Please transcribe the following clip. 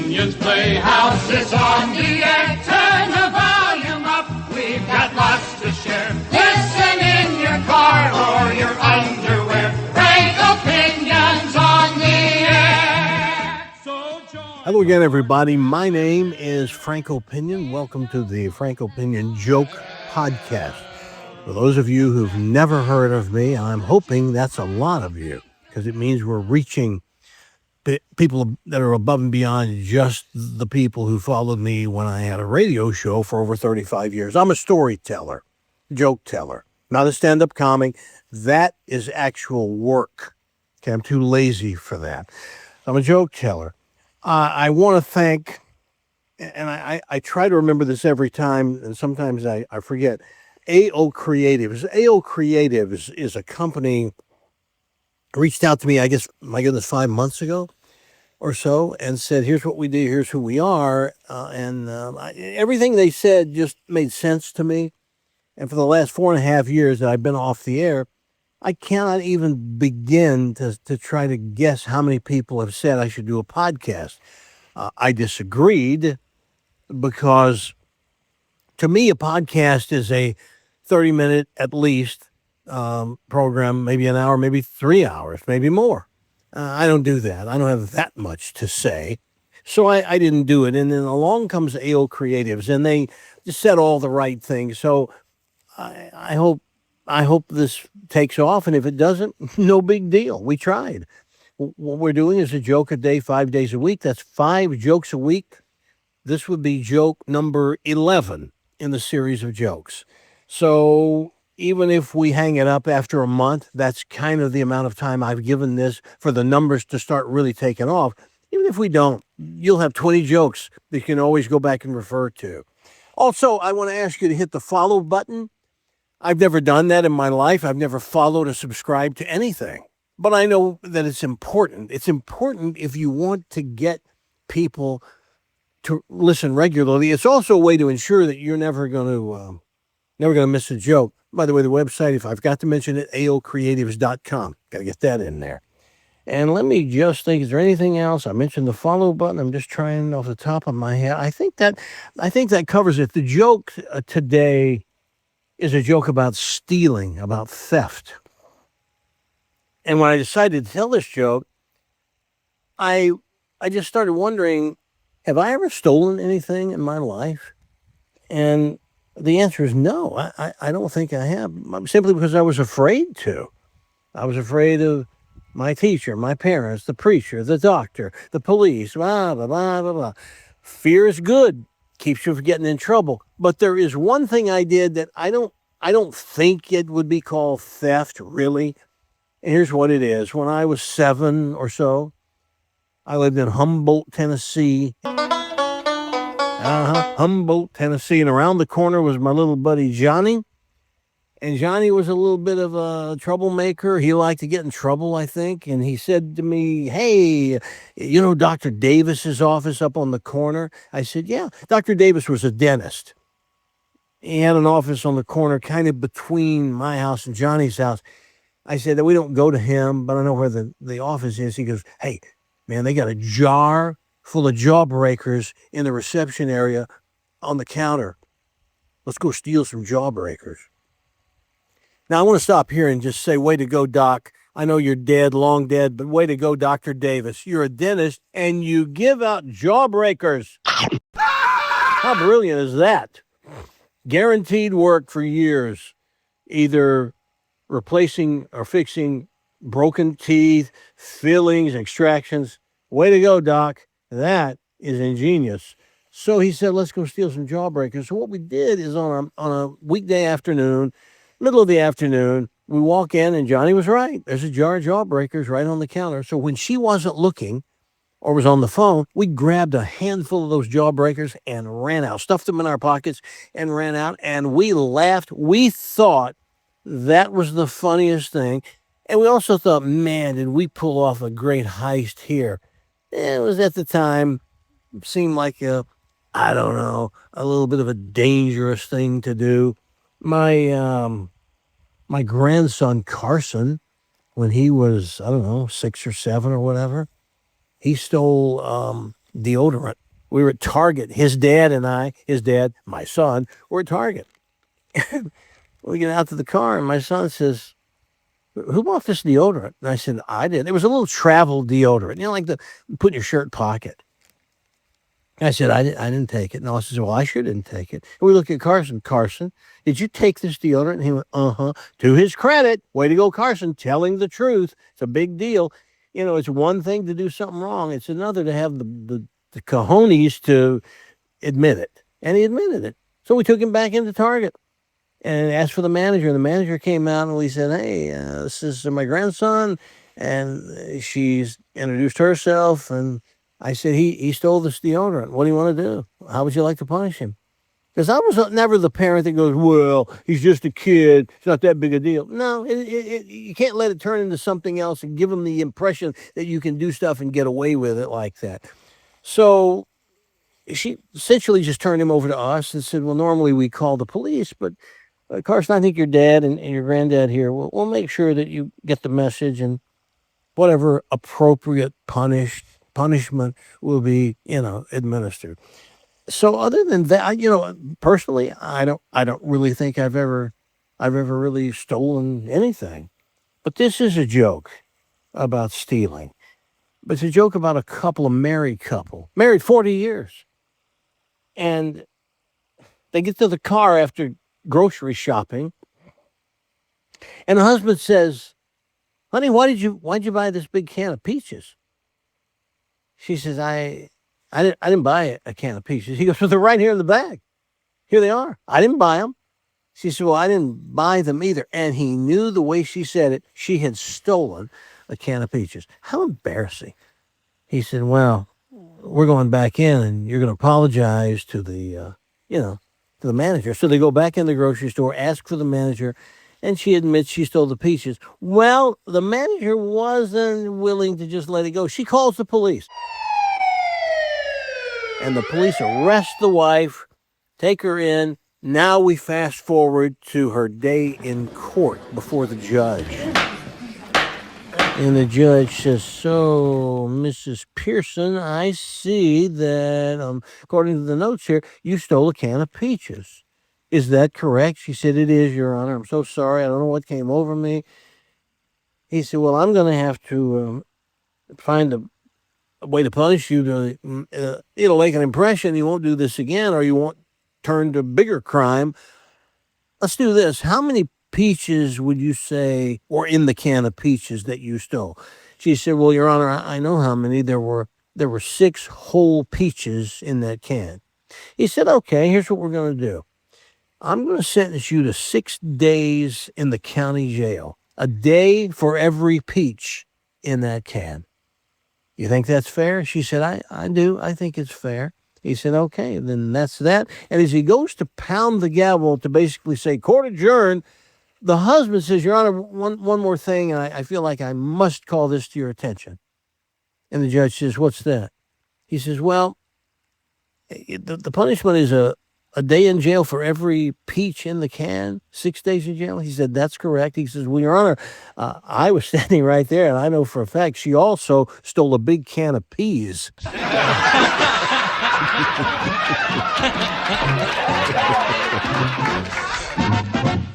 Pinion's Playhouse is on the air. Turn the volume up. We've got lots to share. Listen in your car or your underwear. Frank Opinion's on the air. Hello again, everybody. My name is Frank Opinion. Welcome to the Frank Opinion Joke Podcast. For those of you who've never heard of me, I'm hoping that's a lot of you, because it means we're reaching people that are above and beyond just the people who followed me when I had a radio show for over 35 years. I'm a storyteller, joke teller, not a stand-up comic. That is actual work. Okay, I'm too lazy for that. I'm a joke teller. I want to thank, and I try to remember this every time, and sometimes I forget, AO Creatives. AO Creatives is a company reached out to me, I guess, my goodness, 5 months ago or so, and said, here's what we do, here's who we are. Everything they said just made sense to me. And for the last 4.5 years that I've been off the air, I cannot even begin to try to guess how many people have said I should do a podcast. I disagreed because to me, a podcast is a 30-minute at least program, maybe an hour, maybe 3 hours, maybe more. I don't do that. I don't have that much to say. So I didn't do it. And then along comes AO Creatives, and they just said all the right things. So I hope this takes off. And if it doesn't, no big deal. We tried. What we're doing is a joke a day, 5 days a week. That's 5 jokes a week. This would be joke number 11 in the series of jokes. So even if we hang it up after a month, that's kind of the amount of time I've given this for the numbers to start really taking off. Even if we don't, you'll have 20 jokes that you can always go back and refer to. Also, I want to ask you to hit the follow button. I've never done that in my life. I've never followed or subscribed to anything. But I know that it's important. It's important if you want to get people to listen regularly. It's also a way to ensure that you're never going to miss a joke. By the way, the website, if I've got to mention it, aocreatives.com. Got to get that in there. And let me just think, is there anything else? I mentioned the follow button. I'm just trying off the top of my head. I think that covers it. The joke today is a joke about stealing, about theft. And when I decided to tell this joke, I just started wondering, have I ever stolen anything in my life? And the answer is no. I don't think I have, simply because I was afraid to. I was afraid of my teacher, my parents, the preacher, the doctor, the police, blah, blah, blah, blah, blah. Fear is good, keeps you from getting in trouble. But there is one thing I did that I don't think it would be called theft, really. And here's what it is. When I was 7 or so, I lived in Humboldt, Tennessee. Humboldt, Tennessee. And around the corner was my little buddy Johnny. And Johnny was a little bit of a troublemaker. He liked to get in trouble, I think. And he said to me, hey, you know Dr. Davis's office up on the corner? I said, yeah. Dr. Davis was a dentist. He had an office on the corner kind of between my house and Johnny's house. I said that we don't go to him, but I know where the office is. He goes, hey, man, they got a jar full of jawbreakers in the reception area on the counter. Let's go steal some jawbreakers. Now, I want to stop here and just say, way to go, Doc. I know you're dead, long dead, but way to go, Dr. Davis. You're a dentist, and you give out jawbreakers. How brilliant is that? Guaranteed work for years, either replacing or fixing broken teeth, fillings, extractions. Way to go, Doc. That is ingenious. So he said, let's go steal some jawbreakers. So what we did is on a weekday afternoon, middle of the afternoon, we walk in, and Johnny was right. There's a jar of jawbreakers right on the counter. So when she wasn't looking or was on the phone, we grabbed a handful of those jawbreakers and ran out, stuffed them in our pockets and ran out. And we laughed. We thought that was the funniest thing. And we also thought, man, did we pull off a great heist here. It was at the time, seemed like a little bit of a dangerous thing to do. My grandson, Carson, when he was, 6 or 7 or whatever, he stole deodorant. We were at Target. His dad, my son, were at Target. We get out to the car, and my son says, "Who bought this deodorant?" And I said, "I did." It was a little travel deodorant, like the put in your shirt pocket. I said, I didn't take it. And Austin said, "Well, I sure didn't take it." And we looked at Carson. "Carson, did you take this deodorant?" And he went, "Uh-huh." To his credit, way to go, Carson, telling the truth. It's a big deal. It's one thing to do something wrong. It's another to have the cojones to admit it. And he admitted it. So we took him back into Target and asked for the manager. And the manager came out and we said, "Hey, this is my grandson." And she's introduced herself. And I said, he stole this deodorant. What do you want to do? How would you like to punish him? Because I was never the parent that goes, "Well, he's just a kid. It's not that big a deal." No, you can't let it turn into something else and give him the impression that you can do stuff and get away with it like that. So she essentially just turned him over to us and said, "Well, normally we call the police, but Carson, I think your dad and your granddad here, we'll make sure that you get the message, and whatever appropriate punishment will be, administered." So other than that, personally, I don't really think I've ever really stolen anything. But this is a joke about stealing. But it's a joke about a married couple, married 40 years. And they get to the car after grocery shopping. And the husband says, "Honey, why'd you buy this big can of peaches?" She says, I didn't buy a can of peaches. He goes, "Well, they're right here in the bag. Here they are. I didn't buy them." She said, "Well, I didn't buy them either." And he knew the way she said it, she had stolen a can of peaches. How embarrassing. He said, "Well, we're going back in and you're going to apologize to the manager." So they go back in the grocery store, ask for the manager, and she admits she stole the peaches. Well, the manager wasn't willing to just let it go. She calls the police. And the police arrest the wife, take her in. Now we fast forward to her day in court before the judge. And the judge says, "So, Mrs. Pearson, I see that, according to the notes here, you stole a can of peaches. Is that correct?" She said, "It is, Your Honor. I'm so sorry. I don't know what came over me." He said, "Well, I'm going to have to find a way to punish you to, it'll make an impression. You won't do this again, or you won't turn to bigger crime. Let's do this. How many peaches would you say were in the can of peaches that you stole?" She said, "Well, Your Honor, I know how many. There were 6 whole peaches in that can." He said, "Okay, here's what we're going to do. I'm going to sentence you to 6 days in the county jail, a day for every peach in that can. You think that's fair?" She said, I do. I think it's fair." He said, "Okay, then that's that." And as he goes to pound the gavel to basically say, "Court adjourned," the husband says, "Your Honor, one more thing, and I feel like I must call this to your attention." And the judge says, "What's that?" He says, "Well, the punishment is a day in jail for every peach in the can, 6 days in jail." He said, "That's correct." He says, "Well, Your Honor, I was standing right there, and I know for a fact she also stole a big can of peas."